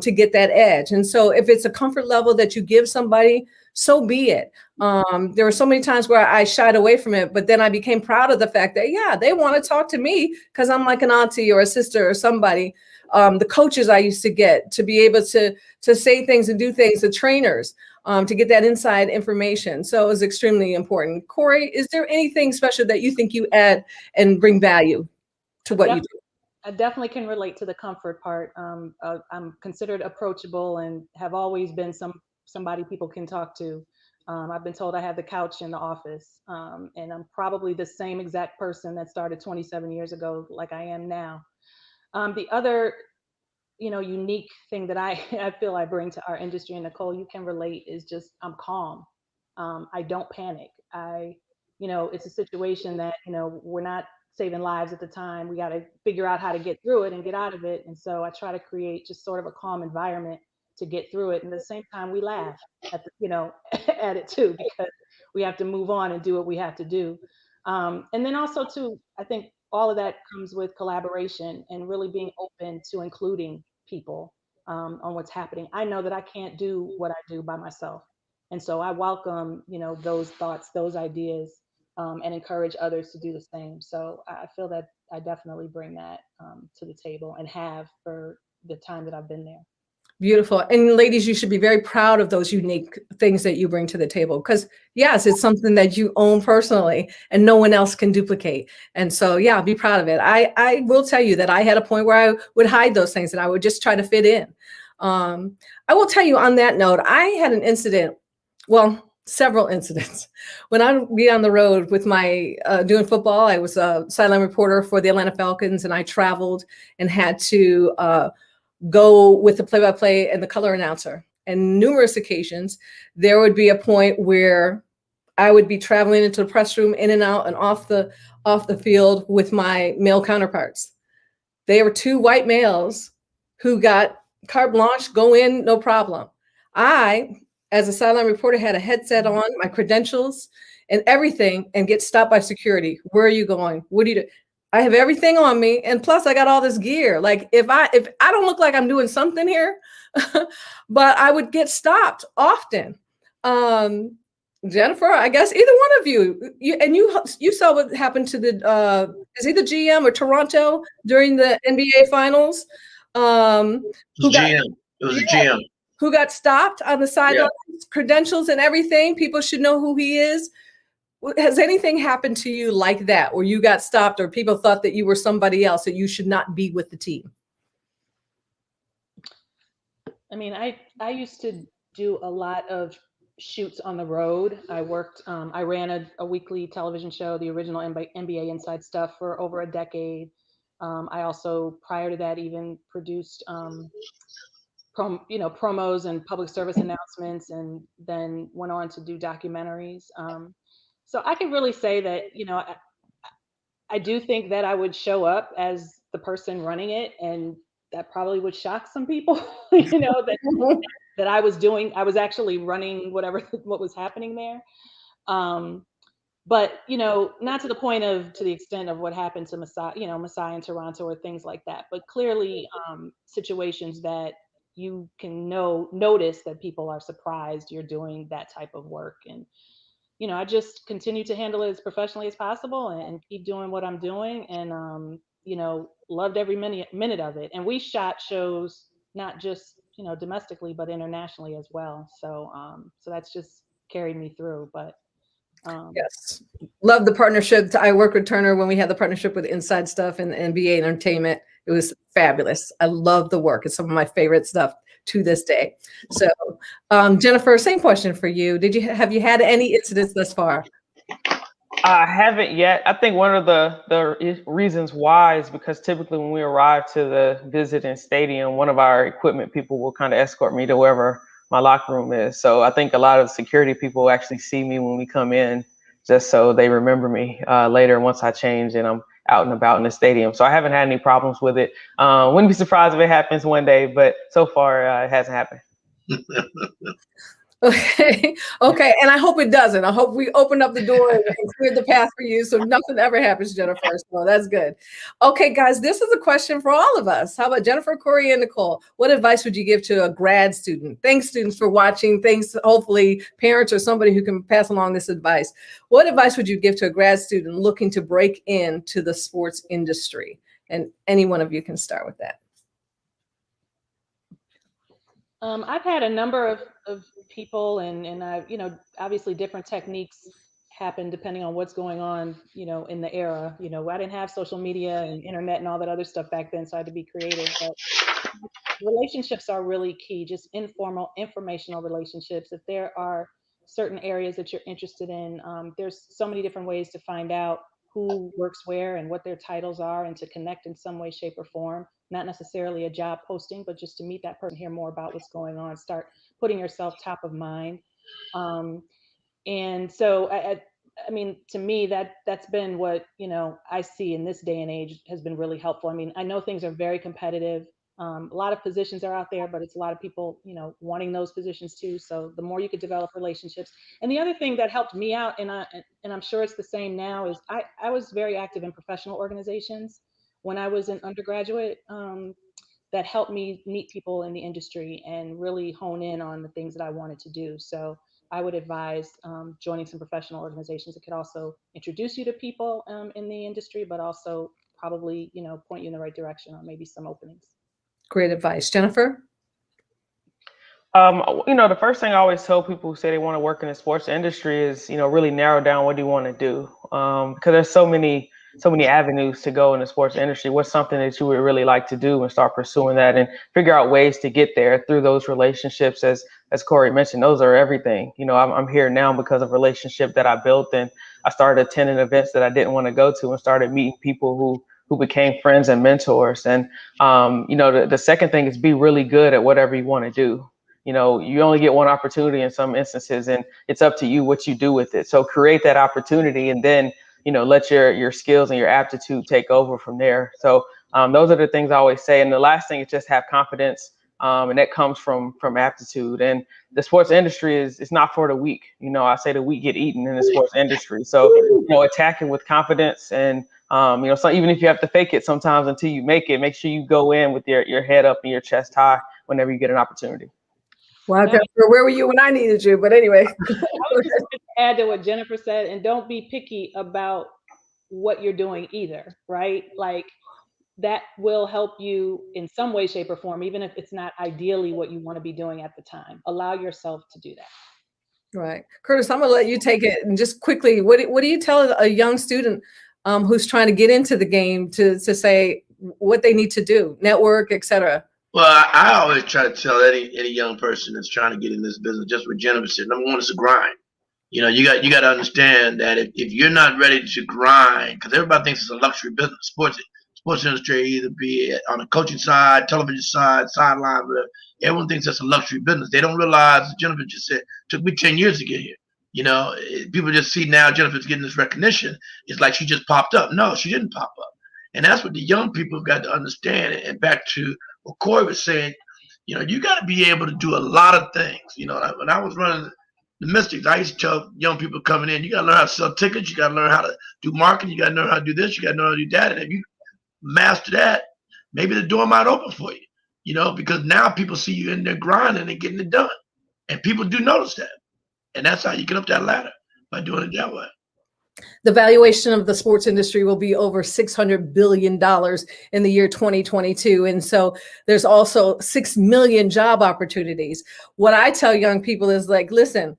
to get that edge. And so if it's a comfort level that you give somebody, so be it. There were so many times where I shied away from it, but then I became proud of the fact that, yeah, they want to talk to me because I'm like an auntie or a sister or somebody. The coaches I used to get to be able to say things and do things, the trainers, to get that inside information. So it was extremely important. Kori, is there anything special that you think you add and bring value to what you do? I definitely can relate to the comfort part. I'm considered approachable and have always been somebody people can talk to. I've been told I have the couch in the office, and I'm probably the same exact person that started 27 years ago like I am now. The other, unique thing that I feel I bring to our industry, and Nicole, you can relate, is just I'm calm. I don't panic. It's a situation that, we're not saving lives at the time. We got to figure out how to get through it and get out of it. And so I try to create just sort of a calm environment to get through it. And at the same time, we laugh at at it too, because we have to move on and do what we have to do. And then also too, I think all of that comes with collaboration and really being open to including people on what's happening. I know that I can't do what I do by myself. And so I welcome, those thoughts, those ideas, and encourage others to do the same. So I feel that I definitely bring that to the table and have for the time that I've been there. Beautiful. And ladies, you should be very proud of those unique things that you bring to the table, because yes, it's something that you own personally and no one else can duplicate. And so, yeah, be proud of it. I will tell you that I had a point where I would hide those things and I would just try to fit in. I will tell you on that note, I had an incident, several incidents. When I would be on the road with my doing football, I was a sideline reporter for the Atlanta Falcons, and I traveled and had to go with the play-by-play and the color announcer. And numerous occasions, there would be a point where I would be traveling into the press room, in and out and off the field with my male counterparts. They were two white males who got carte blanche, go in, no problem. I, as a sideline reporter, had a headset on, my credentials and everything, and get stopped by security. Where are you going? What do you do? I have everything on me, and plus I got all this gear. Like if I don't look like I'm doing something here, but I would get stopped often. Jennifer, I guess either one of you saw what happened to the is he the GM or Toronto during the NBA finals? It was a GM. Who got stopped on the sidelines, credentials and everything. People should know who he is. Has anything happened to you like that, where you got stopped or people thought that you were somebody else, that you should not be with the team? I mean, I used to do a lot of shoots on the road. I worked, I ran a weekly television show, the original NBA Inside Stuff, for over a decade. I also, prior to that, even produced promos and public service announcements, and then went on to do documentaries. So I can really say that, I do think that I would show up as the person running it, and that probably would shock some people, that I was actually running what was happening there. But, not to the extent of what happened to Masai in Toronto or things like that, but clearly situations that you can notice that people are surprised you're doing that type of work. And, I just continue to handle it as professionally as possible and keep doing what I'm doing. And, loved every minute of it. And we shot shows, not just, domestically, but internationally as well. So, so that's just carried me through. But yes, love the partnership. I worked with Turner when we had the partnership with Inside Stuff and NBA Entertainment. It was fabulous. I love the work. It's some of my favorite stuff to this day. So, Jennifer, same question for you. Have you had any incidents thus far? I haven't yet. I think one of the reasons why is because typically when we arrive to the visiting stadium, one of our equipment people will kind of escort me to wherever my locker room is. So I think a lot of security people actually see me when we come in, just so they remember me later once I change and I'm out and about in the stadium. So I haven't had any problems with it. Wouldn't be surprised if it happens one day, but so far it hasn't happened. Okay. And I hope it doesn't. I hope we open up the door and clear the path for you so nothing ever happens, Jennifer. So that's good. Okay, guys, this is a question for all of us. How about Jennifer, Kori, and Nicole? What advice would you give to a grad student? Thanks, students, for watching. Thanks, hopefully, parents or somebody who can pass along this advice. What advice would you give to a grad student looking to break into the sports industry? And any one of you can start with that. I've had a number of people and obviously different techniques happen depending on what's going on, in the era. I didn't have social media and internet and all that other stuff back then, so I had to be creative. But relationships are really key, just informal, informational relationships. If there are certain areas that you're interested in, there's so many different ways to find out who works where and what their titles are, and to connect in some way, shape, or form. Not necessarily a job posting, but just to meet that person, hear more about what's going on, start putting yourself top of mind. And so, I mean, to me, that's been what, I see in this day and age has been really helpful. I mean, I know things are very competitive. A lot of positions are out there, but it's a lot of people, wanting those positions too. So the more you could develop relationships. And the other thing that helped me out, and I'm sure it's the same now, is I was very active in professional organizations when I was an undergraduate, that helped me meet people in the industry and really hone in on the things that I wanted to do. So I would advise joining some professional organizations that could also introduce you to people in the industry, but also probably, point you in the right direction on maybe some openings. Great advice. Jennifer? The first thing I always tell people who say they want to work in the sports industry is, really narrow down what do you want to do? Because there's so many avenues to go in the sports industry. What's something that you would really like to do, and start pursuing that and figure out ways to get there through those relationships. As Kori mentioned, those are everything. I'm here now because of a relationship that I built, and I started attending events that I didn't want to go to and started meeting people who became friends and mentors. And, the second thing is be really good at whatever you want to do. You only get one opportunity in some instances, and it's up to you what you do with it. So create that opportunity, and then, let your skills and your aptitude take over from there. So those are the things I always say. And the last thing is just have confidence. And that comes from aptitude. And the sports industry it's not for the weak. I say the weak get eaten in the sports industry. So, attack it with confidence. And, so even if you have to fake it sometimes until you make it, make sure you go in with your head up and your chest high whenever you get an opportunity. Well, Jennifer, where were you when I needed you? But anyway. add to what Jennifer said, and don't be picky about what you're doing either, right? Like that will help you in some way, shape, or form, even if it's not ideally what you want to be doing at the time. Allow yourself to do that. Right. Curtis, I'm going to let you take it. And just quickly, what do you tell a young student who's trying to get into the game to say what they need to do, network, et cetera? Well, I always try to tell any young person that's trying to get in this business, just what Jennifer said, number one, it's a grind. You know, you got to understand that if you're not ready to grind, because everybody thinks it's a luxury business, sports industry, either be on the coaching side, television side, sideline, whatever. Everyone thinks that's a luxury business. They don't realize, as Jennifer just said, it took me 10 years to get here. You know, people just see now Jennifer's getting this recognition. It's like she just popped up. No, she didn't pop up. And that's what the young people have got to understand. And back to what Kori was saying, you know, you got to be able to do a lot of things. You know, when I was running the Mystics, I used to tell young people coming in, you got to learn how to sell tickets. You got to learn how to do marketing. You got to learn how to do this. You got to know how to do that. And if you master that, maybe the door might open for you, you know, because now people see you in there grinding and getting it done. And people do notice that. And that's how you get up that ladder, by doing it that way. The valuation of the sports industry will be over $600 billion in the year 2022. And so there's also 6 million job opportunities. What I tell young people is like, listen,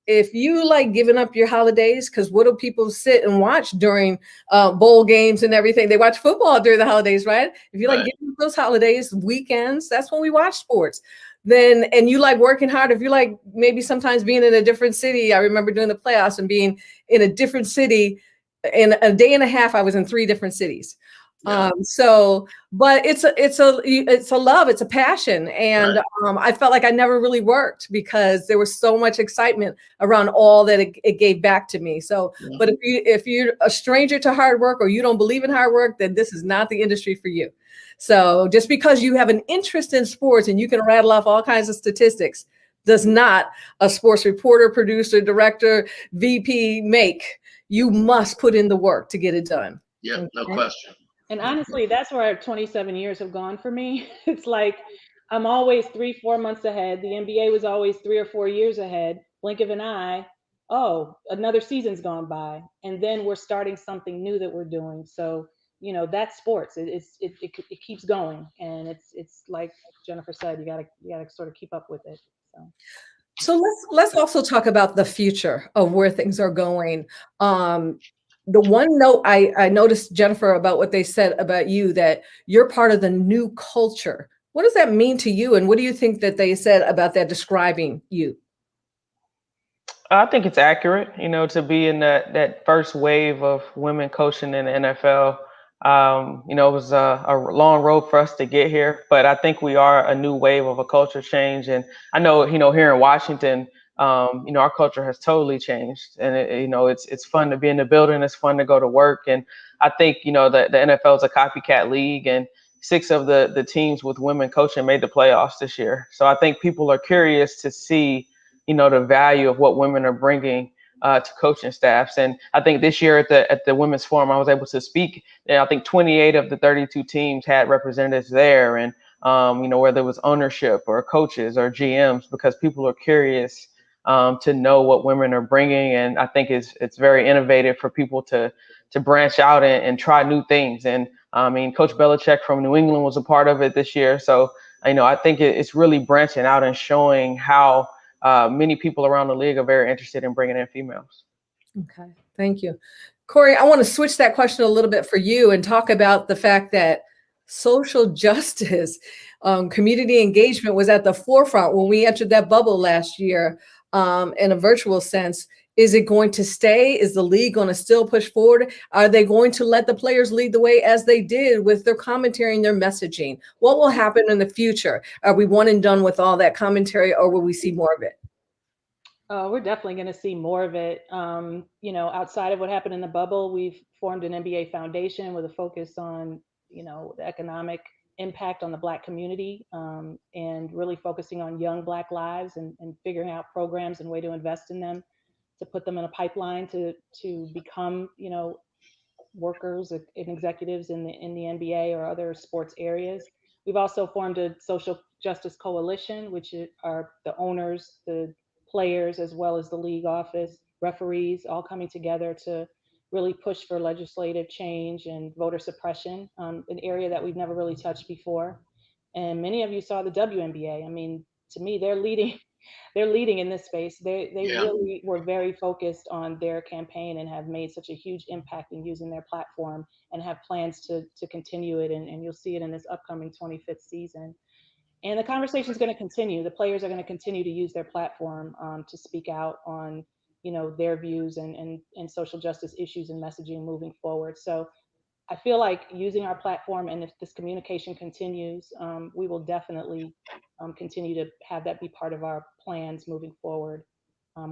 if you like giving up your holidays, because what do people sit and watch during bowl games and everything? They watch football during the holidays, right? If you like giving up those holidays, weekends, that's when we watch sports. Then, and you like working hard, if you like maybe sometimes being in a different city. I remember doing the playoffs and being in a different city. In a day and a half, I was in 3 different cities. Yeah. But it's a love, it's a passion. And I felt like I never really worked because there was so much excitement around all that it gave back to me. So, but if you're a stranger to hard work or you don't believe in hard work, then this is not the industry for you. So just because you have an interest in sports and you can rattle off all kinds of statistics does not a sports reporter, producer, director, VP make. You must put in the work to get it done. Yeah, no question. And honestly, that's where 27 years have gone for me. It's like I'm always 3-4 months ahead. The NBA was always 3 or 4 years ahead. Blink of an eye, oh, another season's gone by, and then we're starting something new that we're doing. So, you know, that's sports. It keeps going, and it's like Jennifer said, you gotta sort of keep up with it. So let's also talk about the future of where things are going. The one note I noticed, Jennifer, about what they said about you, that you're part of the new culture. What does that mean to you? And what do you think that they said about that describing you? I think it's accurate, you know, to be in that first wave of women coaching in the NFL. You know, it was a long road for us to get here, but I think we are a new wave of a culture change. And I know, you know, here in Washington, you know, our culture has totally changed, and you know, it's fun to be in the building. It's fun to go to work. And I think, you know, the NFL is a copycat league, and 6 of the teams with women coaching made the playoffs this year. So I think people are curious to see, you know, the value of what women are bringing to coaching staffs. And I think this year at the Women's Forum, I was able to speak. And I think 28 of the 32 teams had representatives there, and you know, whether it was ownership or coaches or GMs, because people are curious to know what women are bringing. And I think it's very innovative for people to branch out and try new things. And I mean, Coach Belichick from New England was a part of it this year. So, you know, I think it's really branching out and showing how many people around the league are very interested in bringing in females. Okay, thank you. Kori, I want to switch that question a little bit for you and talk about the fact that social justice, community engagement was at the forefront when we entered that bubble last year in a virtual sense. Is it going to stay? Is the league going to still push forward? Are they going to let the players lead the way as they did with their commentary and their messaging? What will happen in the future? Are we one and done with all that commentary, or will we see more of it? We're definitely going to see more of it. You know, outside of what happened in the bubble, we've formed an NBA foundation with a focus on, you know, the economic impact on the Black community, and really focusing on young Black lives and figuring out programs and way to invest in them, to put them in a pipeline to become, you know, workers and executives in the NBA or other sports areas. We've also formed a social justice coalition, which are the owners, the players, as well as the league office, referees, all coming together to really push for legislative change and voter suppression, an area that we've never really touched before. And many of you saw the WNBA. I mean, to me, they're leading. They're leading in this space. They Yeah. really were very focused on their campaign and have made such a huge impact in using their platform and have plans to continue it. And you'll see it in this upcoming 25th season. And the conversation is going to continue. The players are going to continue to use their platform to speak out on, their views and social justice issues and messaging moving forward. So I feel like using our platform, and if this communication continues, we will definitely continue to have that be part of our plans moving forward,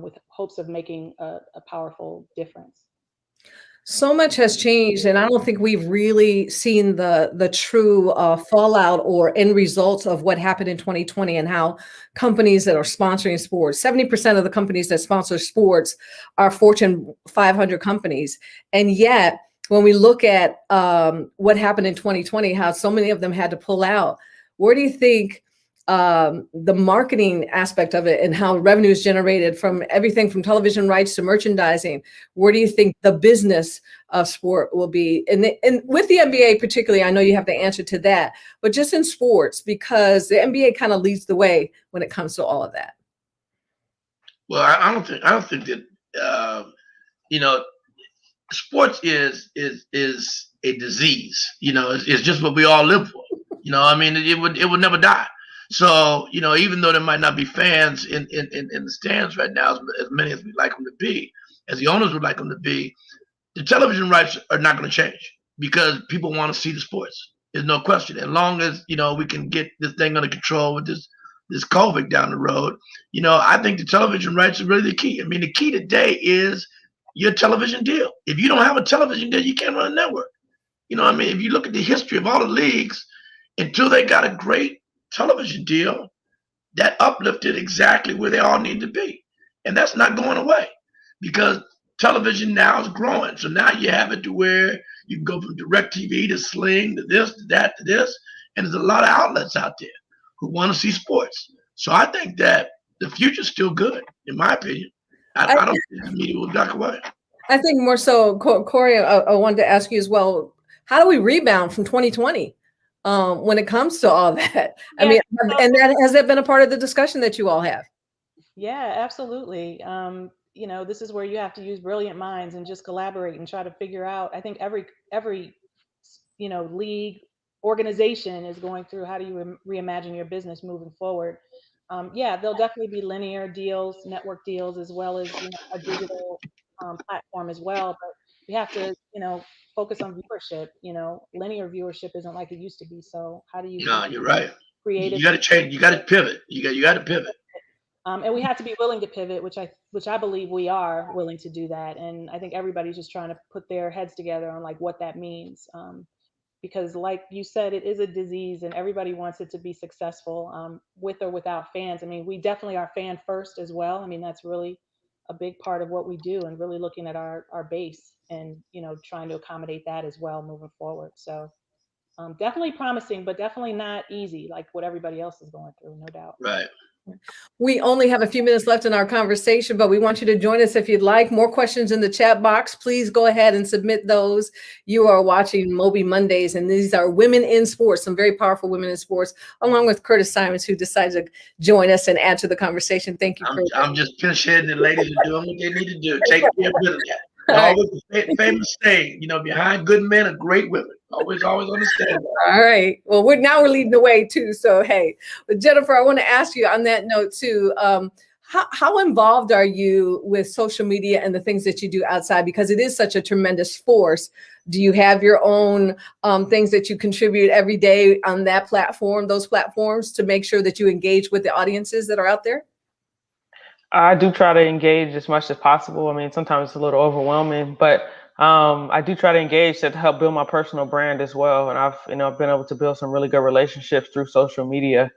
with hopes of making a powerful difference. So much has changed, and I don't think we've really seen the true fallout or end results of what happened in 2020 and how companies that are sponsoring sports, 70% of the companies that sponsor sports are Fortune 500 companies. And yet, when we look at what happened in 2020, how so many of them had to pull out, where do you think the marketing aspect of it and how revenue is generated from everything from television rights to merchandising, where do you think the business of sport will be? And with the NBA particularly, I know you have the answer to that, but just in sports, because the NBA kind of leads the way when it comes to all of that. Well, I don't think that sports is a disease. It's just what we all live for. I mean, it would never die. So, even though there might not be fans in the stands right now, as many as we'd like them to be, as the owners would like them to be, the television rights are not going to change because people want to see the sports. There's no question. As long as, we can get this thing under control with this COVID down the road, I think the television rights are really the key. I mean, the key today is your television deal. If you don't have a television deal, you can't run a network. I mean, if you look at the history of all the leagues, until they got a great television deal, that uplifted exactly where they all need to be. And that's not going away because television now is growing. So now you have it to where you can go from DirecTV to Sling to this, to that, to this. And there's a lot of outlets out there who want to see sports. So I think that the future's still good, in my opinion. I don't think the media will duck away. I think more so, Kori, I wanted to ask you as well, how do we rebound from 2020? When it comes to all that, I mean, and has that been a part of the discussion that you all have? Yeah, absolutely. This is where you have to use brilliant minds and just collaborate and try to figure out. I think every league organization is going through how do you reimagine your business moving forward. There'll definitely be linear deals, network deals, as well as a digital platform as well. But we have to, focus on viewership. Linear viewership isn't like it used to be. So how do you? No, you're right. Creative. You got to change. You got to pivot. You got to pivot. And we have to be willing to pivot, which I believe we are willing to do that. And I think everybody's just trying to put their heads together on like what that means. Because like you said, it is a disease and everybody wants it to be successful, with or without fans. I mean, we definitely are fan first as well. I mean, that's really a big part of what we do, and really looking at our base and, trying to accommodate that as well moving forward. So definitely promising, but definitely not easy, like what everybody else is going through, no doubt. Right. We only have a few minutes left in our conversation, but we want you to join us if you'd like. More questions in the chat box. Please go ahead and submit those. You are watching MOBE Mondays, and these are women in sports, some very powerful women in sports, along with Curtis Simons, who decided to join us and add to the conversation. Thank you. I'm just pinch-hitting the ladies are doing what they need to do. Take care of that. Always the famous saying, behind good men are great women. Always understand that. All right. Well, we're leading the way too. So, hey, but Jennifer, I want to ask you on that note too. How involved are you with social media and the things that you do outside? Because it is such a tremendous force. Do you have your own things that you contribute every day on that platform, those platforms, to make sure that you engage with the audiences that are out there? I do try to engage as much as possible. I mean, sometimes it's a little overwhelming, but I do try to engage to help build my personal brand as well. And I've been able to build some really good relationships through social media,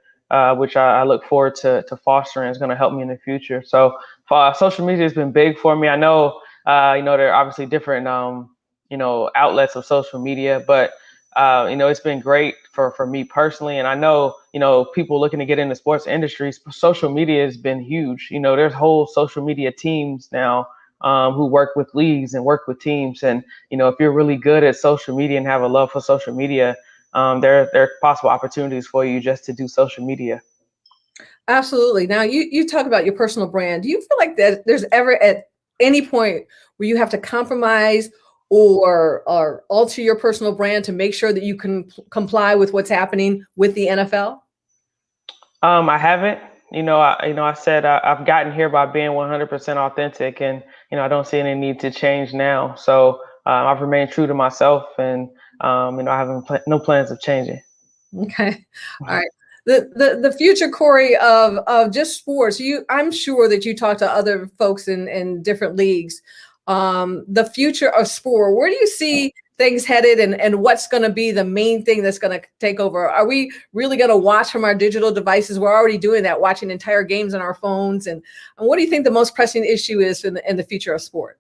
which I look forward to fostering. Is going to help me in the future. So social media has been big for me. I know, there are obviously different, outlets of social media, but it's been great for me personally. And I know, people looking to get into sports industries, social media has been huge. There's whole social media teams now who work with leagues and work with teams. And, if you're really good at social media and have a love for social media, there are possible opportunities for you just to do social media. Absolutely. Now you talk about your personal brand. Do you feel like there's ever at any point where you have to compromise or alter your personal brand to make sure that you can comply with what's happening with the NFL? I haven't. I said I've gotten here by being 100% authentic, and I don't see any need to change now. So I've remained true to myself, and I have no plans of changing. Okay, all right. The future, Kori, of just sports. I'm sure that you talk to other folks in different leagues. The future of sport. Where do you see things headed, and what's going to be the main thing that's going to take over? Are we really going to watch from our digital devices? We're already doing that, watching entire games on our phones. And what do you think the most pressing issue is in the future of sport?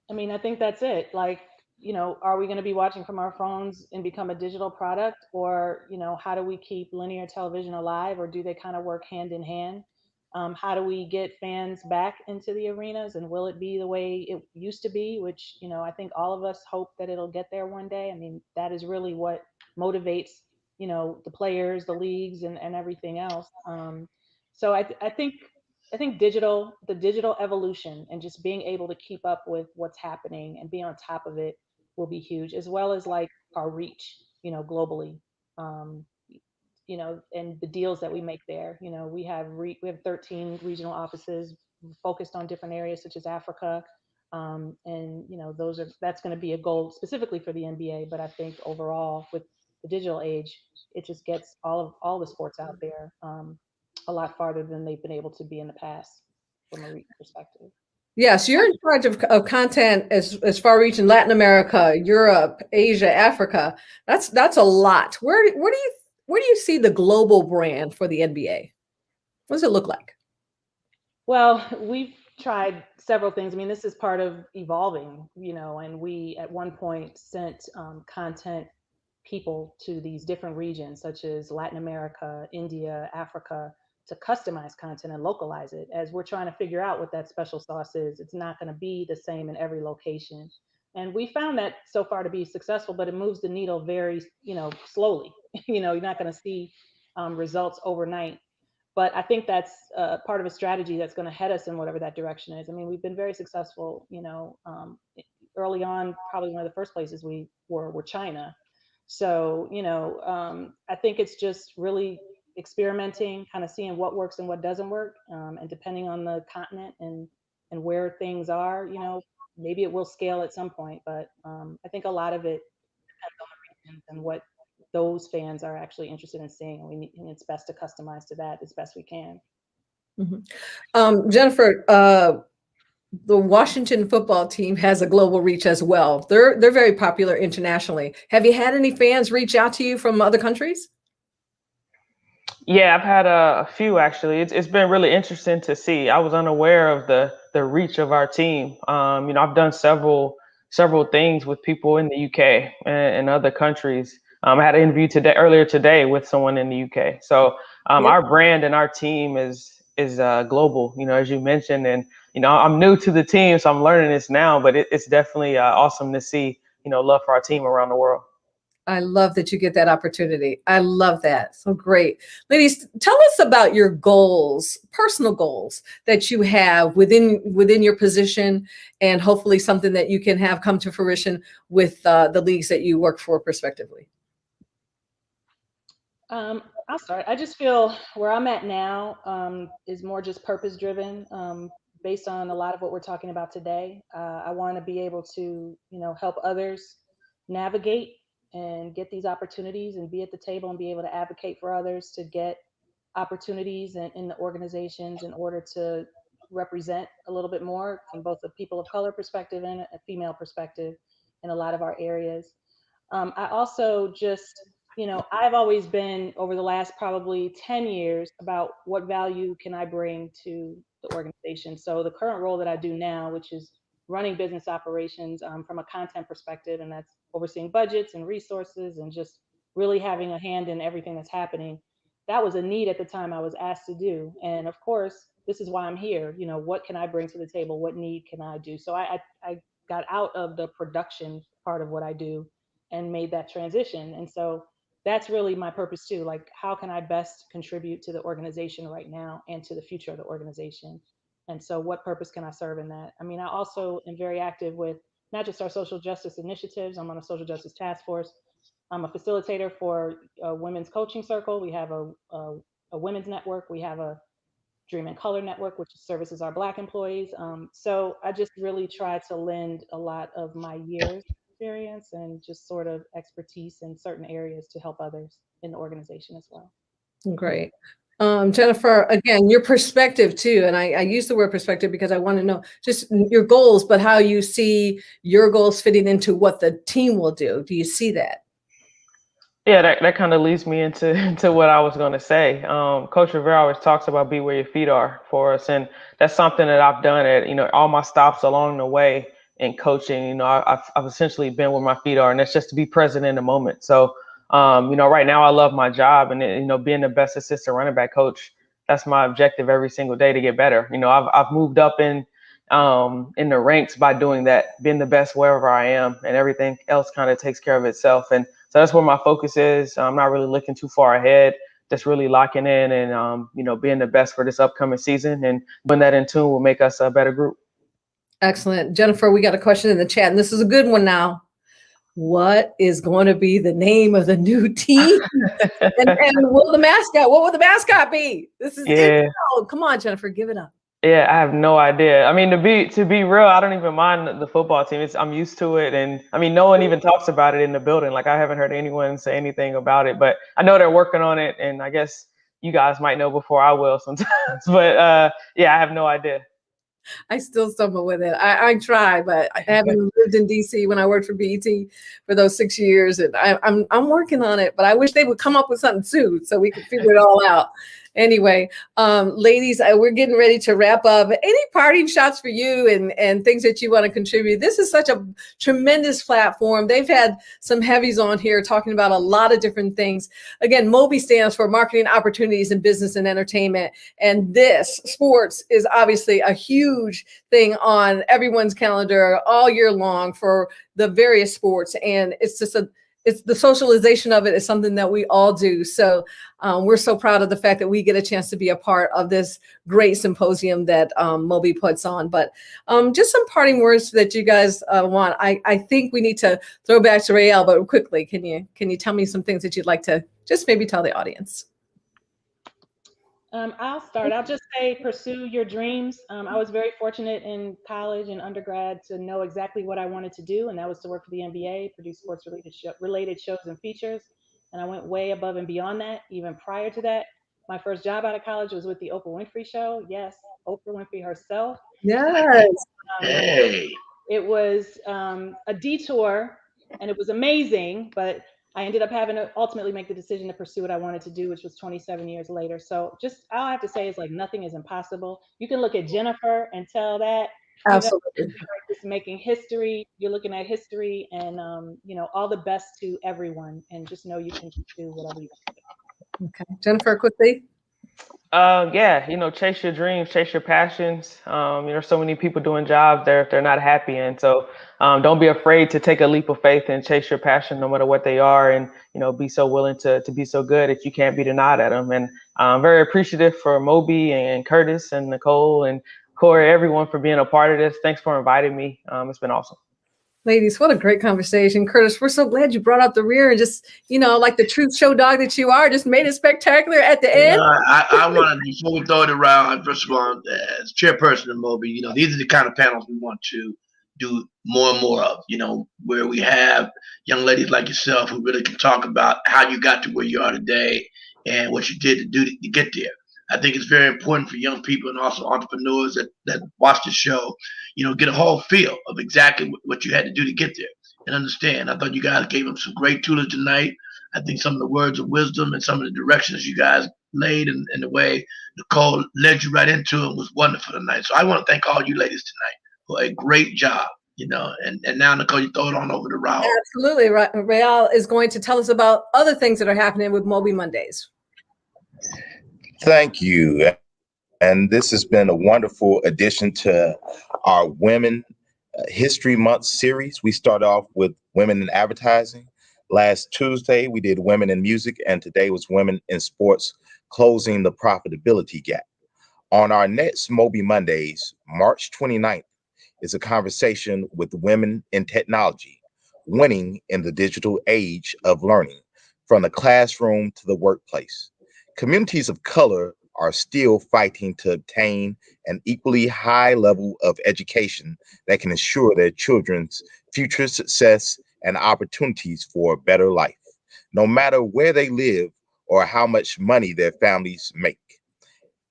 I mean, I think that's it. Like, are we going to be watching from our phones and become a digital product? Or, how do we keep linear television alive? Or do they kind of work hand in hand? How do we get fans back into the arenas? And will it be the way it used to be, which, I think all of us hope that it'll get there one day. I mean, that is really what motivates, the players, the leagues, and everything else. So I think the digital evolution and just being able to keep up with what's happening and be on top of it will be huge, as well as like our reach, globally. Um, and the deals that we make there. We have 13 regional offices focused on different areas such as Africa. And that's going to be a goal specifically for the NBA. But I think overall with the digital age, it just gets all the sports out there a lot farther than they've been able to be in the past from a reach perspective. Yes, you're in charge of content as far reaching Latin America, Europe, Asia, Africa. That's a lot. Where do you see the global brand for the NBA? What does it look like? Well, we've tried several things. I mean, this is part of evolving, and we at one point sent content people to these different regions, such as Latin America, India, Africa, to customize content and localize it. As we're trying to figure out what that special sauce is, it's not going to be the same in every location. And we found that so far to be successful, but it moves the needle very, slowly. You're not going to see results overnight. But I think that's part of a strategy that's going to head us in whatever that direction is. I mean, we've been very successful, early on. Probably one of the first places we were China. So, I think it's just really experimenting, kind of seeing what works and what doesn't work. And depending on the continent and where things are, maybe it will scale at some point. But I think a lot of it depends on the regions and what those fans are actually interested in seeing. And it's best to customize to that as best we can. Mm-hmm. Jennifer, the Washington football team has a global reach as well. They're very popular internationally. Have you had any fans reach out to you from other countries? Yeah, I've had a few actually. It's been really interesting to see. I was unaware of the reach of our team. I've done several things with people in the UK and other countries. I had an interview earlier today with someone in the UK. So Yep. Our brand and our team is global. As you mentioned, and I'm new to the team, so I'm learning this now. But it's definitely awesome to see love for our team around the world. I love that you get that opportunity. I love that. So great. Ladies, tell us about your goals, personal goals that you have within your position, and hopefully something that you can have come to fruition with the leagues that you work for prospectively. I'll start. I just feel where I'm at now is more just purpose driven, based on a lot of what we're talking about today. I want to be able to, help others navigate and get these opportunities and be at the table and be able to advocate for others to get opportunities in the organizations in order to represent a little bit more from both a people of color perspective and a female perspective in a lot of our areas. I also just, I've always been over the last probably 10 years about what value can I bring to the organization. So the current role that I do now, which is running business operations from a content perspective, and that's overseeing budgets and resources and just really having a hand in everything that's happening. that was a need at the time I was asked to do. And of course, this is why I'm here. You know, what can I bring to the table? What need can I do? So I got out of the production part of what I do and made that transition. And so that's really my purpose too. Like, how can I best contribute to the organization right now and to the future of the organization? And so what purpose can I serve in that? I mean, I also am very active with not just our social justice initiatives. I'm on a social justice task force. I'm a facilitator for a women's coaching circle. We have a women's network. We have a Dream in Color network, which services our Black employees. So I just really try to lend a lot of my years experience and just sort of expertise in certain areas to help others in the organization as well. Great. Jennifer, again, your perspective too, and I use the word perspective because I want to know just your goals, but how you see your goals fitting into what the team will do. Do you see that? Yeah, that kind of leads me into what I was going to say. Coach Rivera always talks about be where your feet are for us, and that's something that I've done at all my stops along the way in coaching. I've essentially been where my feet are, and that's just to be present in the moment. So right now I love my job, and being the best assistant running back coach, that's my objective every single day to get better. I've moved up in the ranks by doing that, being the best wherever I am, and everything else kind of takes care of itself. And so that's where my focus is. I'm not really looking too far ahead, just really locking in and being the best for this upcoming season, and doing that in tune will make us a better group. Excellent. Jennifer, we got a question in the chat, and this is a good one now. What is going to be the name of the new team? and what will the mascot be? This is it. Oh, come on, Jennifer, give it up. Yeah, I have no idea. I mean, to be real, I don't even mind the football team. I'm used to it, and I mean, no one even talks about it in the building. Like, I haven't heard anyone say anything about it, but I know they're working on it, and I guess you guys might know before I will sometimes. But yeah, I have no idea. I still stumble with it. I try, but I haven't lived in DC when I worked for BET for those 6 years, and I'm working on it. But I wish they would come up with something soon so we could figure it all out. Anyway, ladies, we're getting ready to wrap up. Any parting shots for you and things that you want to contribute? This is such a tremendous platform. They've had some heavies on here talking about a lot of different things. Again, MOBE stands for Marketing Opportunities in Business and Entertainment. And this sports is obviously a huge thing on everyone's calendar all year long for the various sports. And it's just it's the socialization of it is something that we all do. So we're so proud of the fact that we get a chance to be a part of this great symposium that MOBE puts on. But just some parting words that you guys want. I think we need to throw back to Rael, but quickly, can you tell me some things that you'd like to just maybe tell the audience? I'll start. I'll just say, pursue your dreams. I was very fortunate in college and undergrad to know exactly what I wanted to do, and that was to work for the NBA, produce sports-related shows and features. And I went way above and beyond that. Even prior to that, my first job out of college was with the Oprah Winfrey Show. Yes, Oprah Winfrey herself. Yes. Hey. It was a detour, and it was amazing, but I ended up having to ultimately make the decision to pursue what I wanted to do, which was 27 years later. So just all I have to say is, like, nothing is impossible. You can look at Jennifer and tell that. Absolutely. Just making history. You're looking at history, and all the best to everyone, and just know you can do whatever you want to do. Okay, Jennifer, quickly. Yeah, chase your dreams, chase your passions. There's so many people doing jobs they're not happy in. So don't be afraid to take a leap of faith and chase your passion, no matter what they are, and be so willing to be so good that you can't be denied at them. And I'm very appreciative for MOBE and Curtis and Nicole and Kori, everyone, for being a part of this. Thanks for inviting me. It's been awesome. Ladies, what a great conversation. Curtis, we're so glad you brought out the rear and just, like the truth show dog that you are, just made it spectacular at the end. I want to, before we throw it around, first of all, as chairperson of MOBE, these are the kind of panels we want to do more and more of, where we have young ladies like yourself who really can talk about how you got to where you are today and what you did to do to get there. I think it's very important for young people and also entrepreneurs that watch the show, get a whole feel of exactly what you had to do to get there and understand. I thought you guys gave them some great tools tonight. I think some of the words of wisdom and some of the directions you guys laid and the way Nicole led you right into it was wonderful tonight. So I want to thank all you ladies tonight for a great job, and now, Nicole, you throw it on over to Raul. Absolutely. Raul is going to tell us about other things that are happening with MOBE Mondays. Thank you. And this has been a wonderful addition to our Women History Month series. We start off with women in advertising. Last Tuesday, we did women in music, and today was women in sports, closing the profitability gap. On our next MOBE Mondays, March 29th, is a conversation with women in technology, winning in the digital age of learning, from the classroom to the workplace. Communities of color are still fighting to obtain an equally high level of education that can ensure their children's future success and opportunities for a better life, no matter where they live or how much money their families make.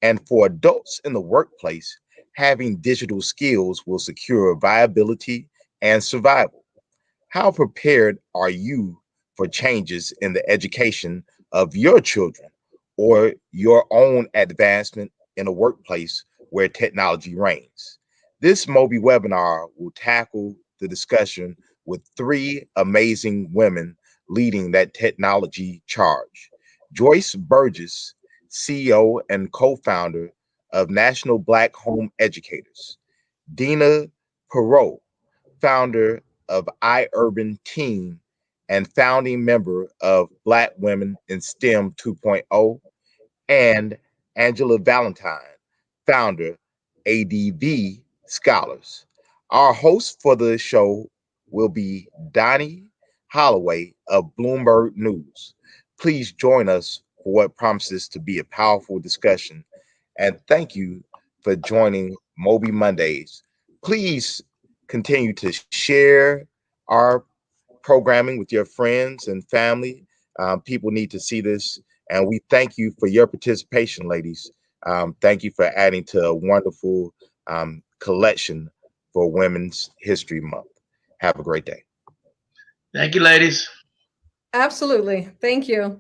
And for adults in the workplace, having digital skills will secure viability and survival. How prepared are you for changes in the education of your children or your own advancement in a workplace where technology reigns? This MOBE webinar will tackle the discussion with three amazing women leading that technology charge. Joyce Burgess, CEO and co-founder of National Black Home Educators. Dina Perot, founder of iUrban Team and founding member of Black Women in STEM 2.0, and Angela Valentine, founder ADV Scholars. Our host for the show will be Donnie Holloway of Bloomberg News. Please join us for what promises to be a powerful discussion. And thank you for joining MOBE Mondays. Please continue to share our programming with your friends and family. People need to see this. And we thank you for your participation, ladies. Thank you for adding to a wonderful collection for Women's History Month. Have a great day. Thank you, ladies. Absolutely. Thank you.